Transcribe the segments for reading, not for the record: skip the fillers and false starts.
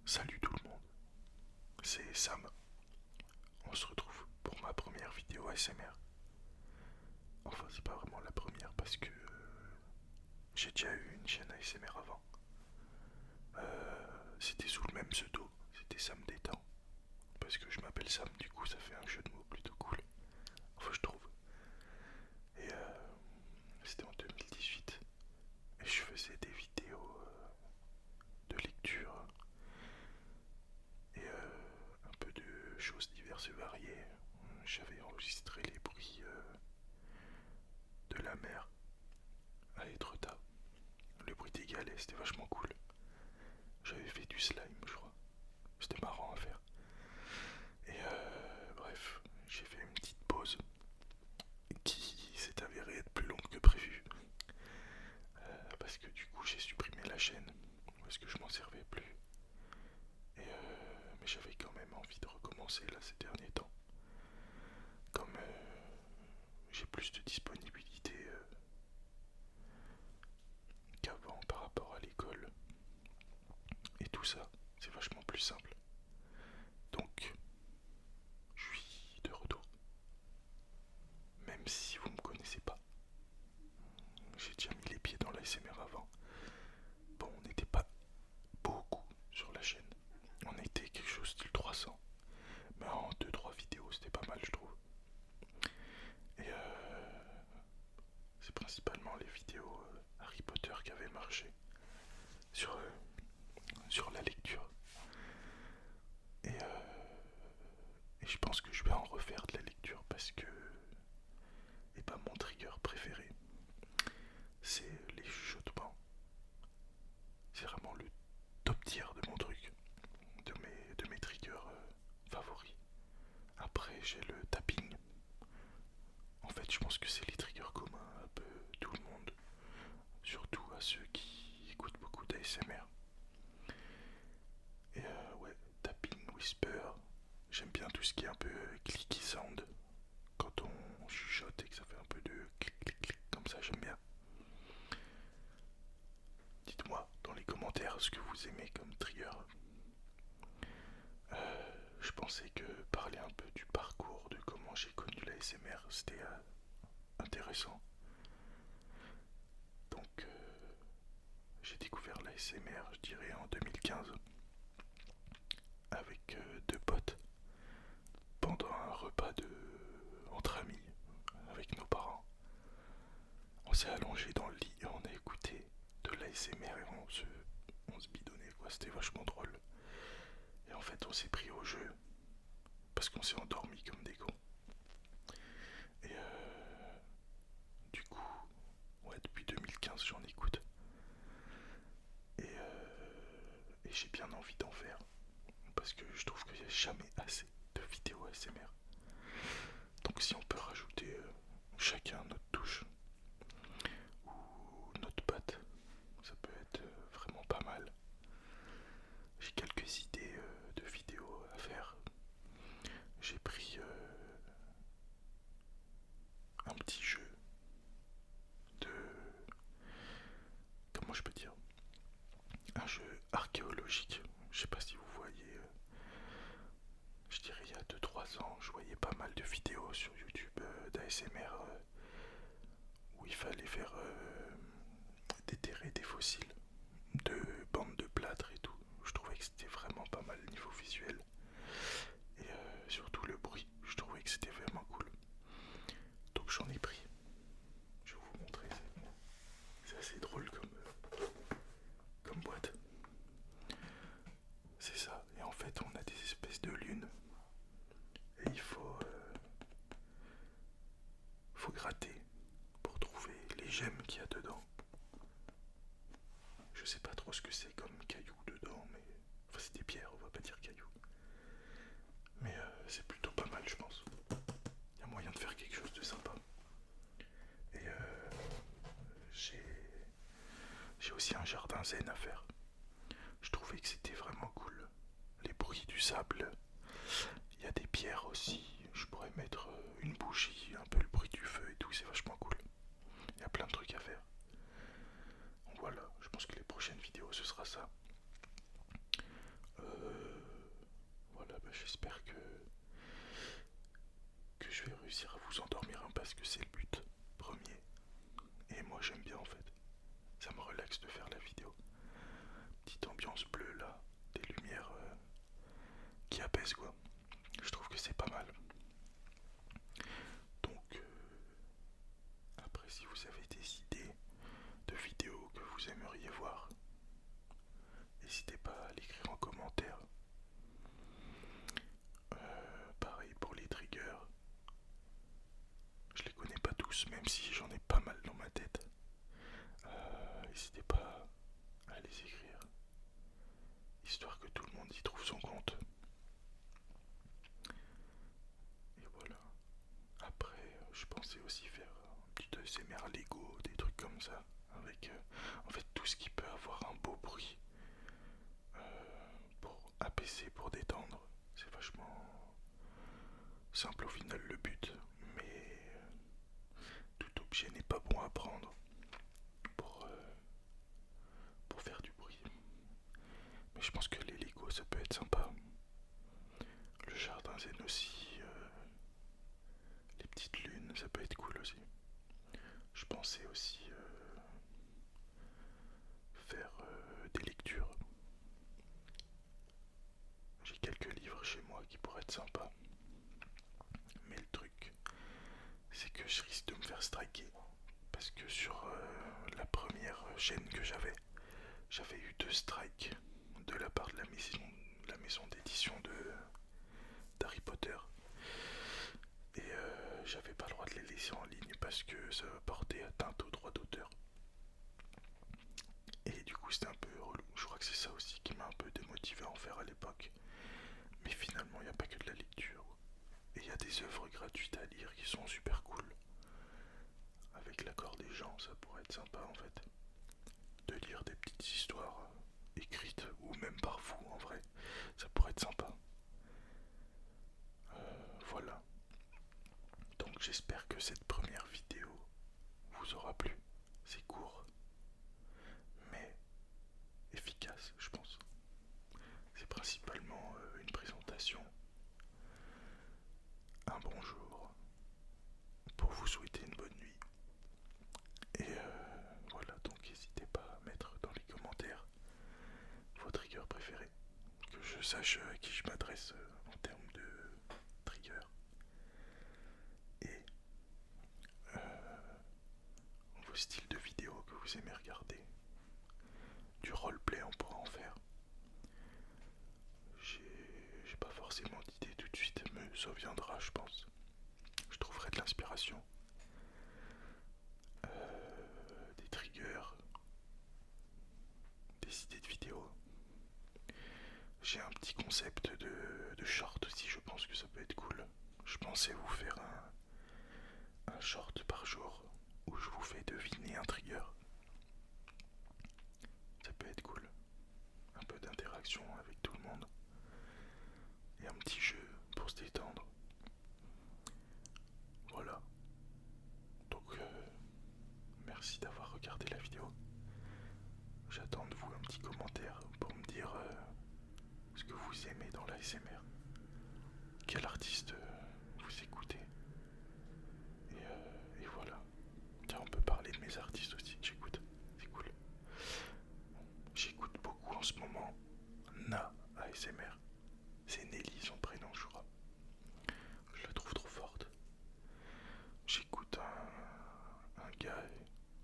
Salut tout le monde, c'est Sam. On se retrouve pour ma première vidéo ASMR. Enfin, c'est pas vraiment la première parce que j'ai déjà eu une chaîne ASMR avant. C'était sous le même pseudo, c'était Sam Détend. Parce que je m'appelle Sam, du coup ça fait un jeu de mots plutôt cool. Enfin, je trouve. Et c'était en 2018. Et je faisais des vidéos de lecture et un peu de choses diverses et variées. J'avais enregistré les bruits de la mer à Étretat. Le bruit des galets, c'était vachement cool. J'avais fait du slime, je crois. C'était marrant à faire. Et bref, j'ai fait une petite pause qui s'est avérée être plus longue que prévu. Parce que du coup, j'ai supprimé la chaîne. Parce que je m'en servais plus. Et mais j'avais quand même envie de recommencer là ces derniers temps. Comme j'ai plus de disponibilité qu'avant par rapport à l'école et tout ça, c'est vachement plus simple. Donc, je suis de retour. Même si vous me connaissez pas. J'ai déjà mis les pieds dans l'ASMR avant. Bon, on n'était pas beaucoup sur la chaîne. On était quelque chose style 300. Mais en deux trois vidéos, c'était pas mal, je trouve. Et c'est principalement les vidéos Harry Potter qui avaient marché sur la lecture. Et, et je pense que je vais en refaire de la lecture parce que et pas mon trigger préféré, c'est les chuchotements. C'est vraiment le top tier de mon truc, de mes triggers favoris. Après, j'ai le tapping. En fait, je pense que c'est les triggers communs à un peu tout le monde, surtout à ceux qui écoutent beaucoup d'ASMR. Et ouais, tapping, whisper, j'aime bien tout ce qui est un peu clicky sound. Quand on chuchote et que ça fait un peu de clic clic clic comme ça, j'aime bien. Dites-moi dans les commentaires ce que vous aimez comme trigger. Je pensais que parler un peu du parcours, de comment j'ai connu la SMR, c'était intéressant. Donc j'ai découvert la SMR, je dirais en 2015, avec deux potes, pendant un repas entre amis, avec nos parents. On s'est allongé dans le lit et on a écouté de l'ASMR et on se bidonnait quoi, c'était vachement drôle. Et en fait on s'est pris au jeu, parce qu'on s'est endormi comme des cons. Et du coup, ouais, depuis 2015 j'en écoute. Et j'ai bien envie d'en faire. Parce que je trouve qu'il n'y a jamais assez de vidéos ASMR. Donc si on peut rajouter chacun notre touche ou notre patte, ça peut être vraiment pas mal. J'ai quelques idées de vidéos à faire. J'ai pris un petit jeu de... Comment je peux dire, un jeu archéologique. Je sais pas si vous voyez, je dirais il y a 2-3 ans, je voyais pas mal de vidéos sur YouTube d'ASMR où il fallait faire déterrer des fossiles de bandes de plâtre et tout. Je trouvais que c'était vraiment pas mal niveau visuel. Et surtout le bruit, je trouvais que c'était vraiment cool. Donc j'en ai pris. Je vais vous montrer. C'est assez drôle comme boîte. C'est ça. Et en fait, on a des espèces de lunes. Et il faut gratter pour trouver les gemmes qu'il y a dedans. Je sais pas trop ce que c'est comme cailloux dedans, mais... Enfin, c'est des pierres, on va pas dire cailloux. Mais c'est plutôt pas mal, je pense. Il y a moyen de faire quelque chose de sympa. Et j'ai aussi un jardin zen à faire. Je trouvais que c'était vraiment cool. Les bruits du sable. Il y a des pierres aussi. Je pourrais mettre une bougie, un peu le bruit du feu et tout, c'est vachement cool. Il y a plein de trucs à faire. Donc voilà, je pense que les prochaines vidéos ce sera ça. réussir à vous endormir parce que c'est le but premier. Et moi j'aime bien en fait. Ça me relaxe de faire la vidéo. Petite ambiance bleue là, des lumières qui apaisent quoi. Je trouve que c'est pas mal. Donc après si vous avez des idées de vidéos que vous aimeriez voir, n'hésitez pas à l'écrire en commentaire. Pareil pour les triggers. Je les connais pas tous, même si j'en ai pas mal dans ma tête. N'hésitez pas à les écrire, histoire que tout le monde y trouve son compte. Et voilà. Après, je pensais aussi faire un petit ASMR Lego, des trucs comme ça, avec en fait tout ce qui peut avoir un beau bruit pour apaiser, pour détendre. C'est vachement simple au final le but, mais tout objet n'est pas bon à prendre pour faire du bruit. Mais je pense que les Lego ça peut être sympa. Le jardin zen aussi, les petites lunes ça peut être cool aussi. Je pensais aussi faire des lectures. J'ai quelques livres chez moi qui pourraient être sympas. Mais le truc, c'est que je risque de me faire striker. Parce que sur la première chaîne que j'avais eu 2 strikes de la part de la maison d'édition d'Harry Potter. Et j'avais pas le droit de les laisser en ligne parce que ça portait atteinte aux droits d'auteur. Et du coup c'était un peu relou. Je crois que c'est ça aussi qui m'a un peu démotivé à en faire à l'époque. Mais finalement il n'y a pas que de la lecture. Et il y a des œuvres gratuites à lire qui sont super cool. Avec l'accord des gens, ça pourrait être sympa en fait. De lire des petites histoires écrites ou même par vous en vrai. Ça pourrait être sympa. Voilà. Donc j'espère que cette première vidéo vous aura plu. C'est court, mais efficace, je pense. C'est principalement une présentation, un bonjour, pour vous souhaiter une bonne nuit. Et voilà, donc n'hésitez pas à mettre dans les commentaires vos triggers préférés, que je sache à qui je m'adresse en termes de triggers. Et vos styles de vidéos que vous aimez regarder. Du roleplay, on pourra en faire. J'ai pas forcément d'idée tout de suite, mais ça viendra, je pense. Je trouverai de l'inspiration. Des triggers, des idées de vidéos. J'ai un petit concept de short aussi, je pense que ça peut être cool. Je pensais vous faire un short par jour où je vous fais deviner un trigger. Ça peut être cool. Un peu d'interaction avec tout le monde. Et un petit jeu pour se détendre. Voilà. Donc merci d'avoir regardé la vidéo. J'attends de vous un petit commentaire pour me dire ce que vous aimez dans l'ASMR. Quel artiste vous écoutez. Et voilà. Tiens, on peut parler de mes artistes aussi que j'écoute. C'est cool. J'écoute beaucoup en ce moment Na ASMR. C'est Nelly son prénom, je crois. Je la trouve trop forte. J'écoute un gars,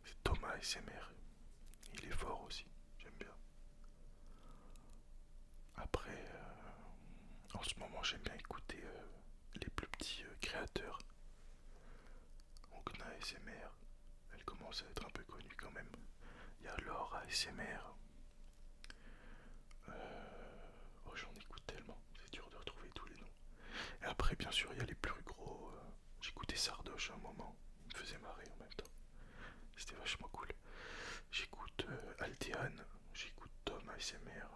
c'est Thomas ASMR. Il est fort aussi, j'aime bien. Après, en ce moment, j'aime bien écouter les plus petits créateurs. Donc Na ASMR, elle commence à être un peu connue quand même. Il y a Laure ASMR. Oh, j'en écoute tellement, c'est dur de retrouver tous les noms. Et après, bien sûr, il y a les plus gros. J'écoutais Sardoche à un moment, il me faisait marrer en même temps. C'était vachement cool. J'écoute Altéane, j'écoute Tom ASMR.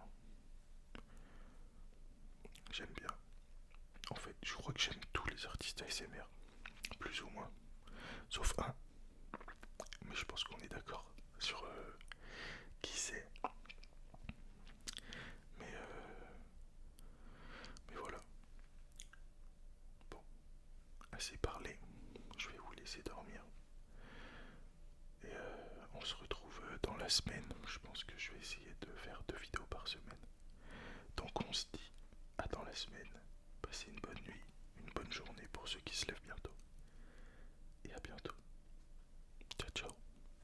J'aime bien. En fait, je crois que j'aime tous les artistes ASMR, plus ou moins, sauf un. Mais je pense qu'on est d'accord sur qui c'est. Mais voilà. Bon, assez parlé. Je vais vous laisser dormir. Et on se retrouve dans la semaine. Je pense que je vais essayer de faire 2 vidéos par semaine. Donc on se dit à dans la semaine. Passez une bonne nuit, une bonne journée pour ceux qui se lèvent bientôt. Et à bientôt.